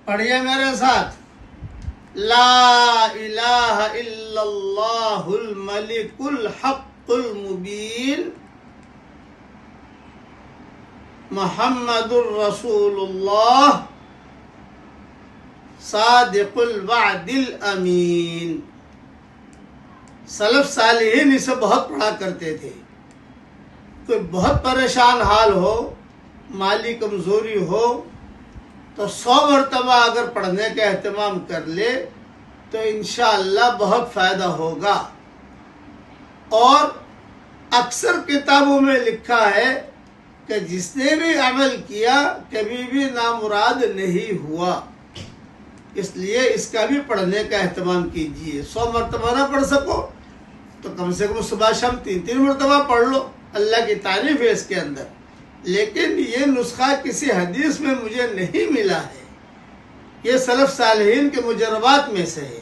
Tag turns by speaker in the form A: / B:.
A: پڑھیے میرے ساتھ، لا الہ الا اللہ الملک الحق المبین محمد الرسول اللہ صادق الوعد الامین۔ سلف صالحین اسے بہت پڑھا کرتے تھے۔ کوئی بہت پریشان حال ہو، مالی کمزوری ہو، تو 100 مرتبہ اگر پڑھنے کا اہتمام کر لے تو انشاءاللہ بہت فائدہ ہوگا۔ اور اکثر کتابوں میں لکھا ہے کہ جس نے بھی عمل کیا کبھی بھی نامراد نہیں ہوا، اس لیے اس کا بھی پڑھنے کا اہتمام کیجیے۔ 100 مرتبہ نہ پڑھ سکو تو کم سے کم صبح شام 3 مرتبہ پڑھ لو، اللہ کی تعریف ہے اس کے اندر۔ لیکن یہ نسخہ کسی حدیث میں مجھے نہیں ملا ہے، یہ سلف صالحین کے مجربات میں سے ہے۔